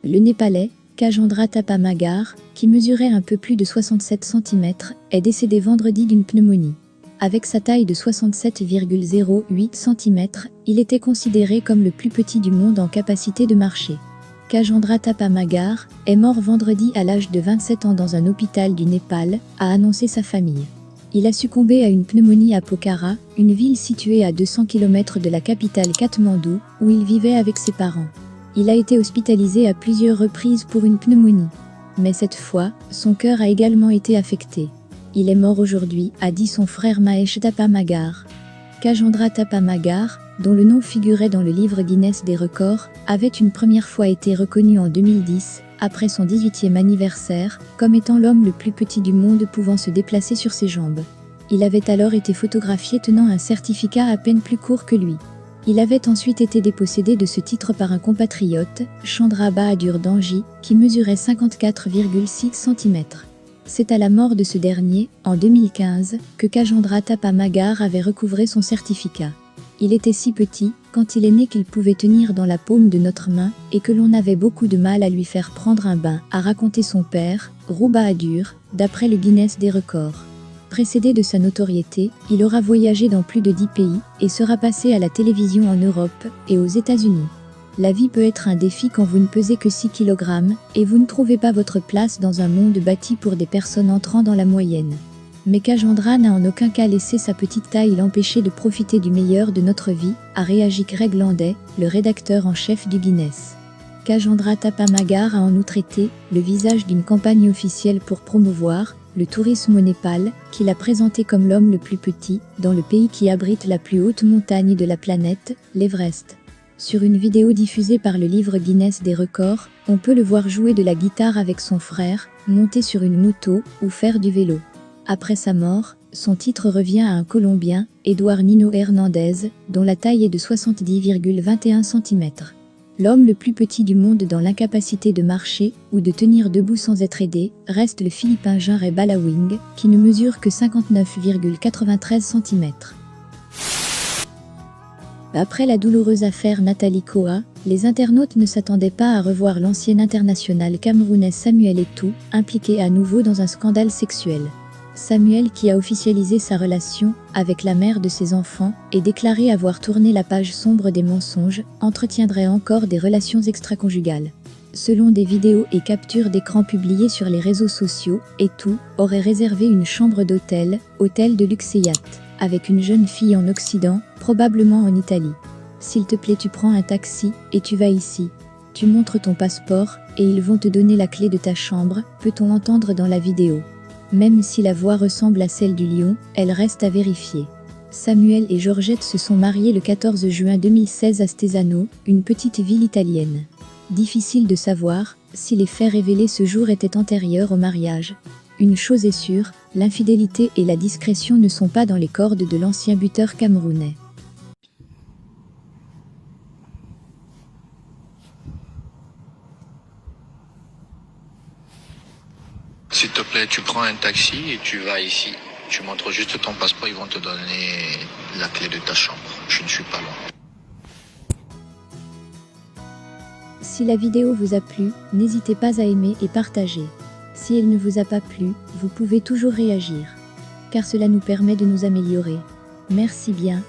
Le Népalais, Kajendra Tapamagar, qui mesurait un peu plus de 67 cm, est décédé vendredi d'une pneumonie. Avec sa taille de 67,08 cm, il était considéré comme le plus petit du monde en capacité de marcher. Kajendra Tapamagar est mort vendredi à l'âge de 27 ans dans un hôpital du Népal, a annoncé sa famille. Il a succombé à une pneumonie à Pokhara, une ville située à 200 km de la capitale Katmandou, où il vivait avec ses parents. Il a été hospitalisé à plusieurs reprises pour une pneumonie. Mais cette fois, son cœur a également été affecté. Il est mort aujourd'hui, a dit son frère Mahesh Tapamagar. Kajendra Tapamagar, dont le nom figurait dans le livre Guinness des records, avait une première fois été reconnu en 2010, après son 18e anniversaire, comme étant l'homme le plus petit du monde pouvant se déplacer sur ses jambes. Il avait alors été photographié tenant un certificat à peine plus court que lui. Il avait ensuite été dépossédé de ce titre par un compatriote, Chandra Bahadur Danji, qui mesurait 54,6 cm. C'est à la mort de ce dernier, en 2015, que Kajendra Tapamagar avait recouvré son certificat. Il était si petit, quand il est né, qu'il pouvait tenir dans la paume de notre main, et que l'on avait beaucoup de mal à lui faire prendre un bain, a raconté son père, Rou Bahadur, d'après le Guinness des records. Précédé de sa notoriété, il aura voyagé dans plus de 10 pays, et sera passé à la télévision en Europe, et aux États-Unis. La vie peut être un défi quand vous ne pesez que 6 kg, et vous ne trouvez pas votre place dans un monde bâti pour des personnes entrant dans la moyenne. Mais Kajendra n'a en aucun cas laissé sa petite taille l'empêcher de profiter du meilleur de notre vie, a réagi Greg Landais, le rédacteur en chef du Guinness. Kajendra Tapamagar a en outre été le visage d'une campagne officielle pour promouvoir le tourisme au Népal, qu'il a présenté comme l'homme le plus petit, dans le pays qui abrite la plus haute montagne de la planète, l'Everest. Sur une vidéo diffusée par le livre Guinness des records, on peut le voir jouer de la guitare avec son frère, monter sur une moto ou faire du vélo. Après sa mort, son titre revient à un Colombien, Eduard Nino Hernandez, dont la taille est de 70,21 cm. L'homme le plus petit du monde dans l'incapacité de marcher ou de tenir debout sans être aidé reste le Philippin Jean Ray Balawing, qui ne mesure que 59,93 cm. Après la douloureuse affaire Nathalie Koa, les internautes ne s'attendaient pas à revoir l'ancien international camerounais Samuel Eto'o, impliqué à nouveau dans un scandale sexuel. Samuel, qui a officialisé sa relation avec la mère de ses enfants et déclaré avoir tourné la page sombre des mensonges, entretiendrait encore des relations extraconjugales. Selon des vidéos et captures d'écran publiées sur les réseaux sociaux, Eto'o aurait réservé une chambre d'hôtel, hôtel de luxe et yacht, avec une jeune fille en Occident, probablement en Italie. S'il te plaît, tu prends un taxi et tu vas ici. Tu montres ton passeport et ils vont te donner la clé de ta chambre, peut-on entendre dans la vidéo. Même si la voix ressemble à celle du lion, elle reste à vérifier. Samuel et Georgette se sont mariés le 14 juin 2016 à Stezzano, une petite ville italienne. Difficile de savoir si les faits révélés ce jour étaient antérieurs au mariage. Une chose est sûre, l'infidélité et la discrétion ne sont pas dans les cordes de l'ancien buteur camerounais. S'il te plaît, tu prends un taxi et tu vas ici. Tu montres juste ton passeport, ils vont te donner la clé de ta chambre. Je ne suis pas loin. Si la vidéo vous a plu, n'hésitez pas à aimer et partager. Si elle ne vous a pas plu, vous pouvez toujours réagir, car cela nous permet de nous améliorer. Merci bien.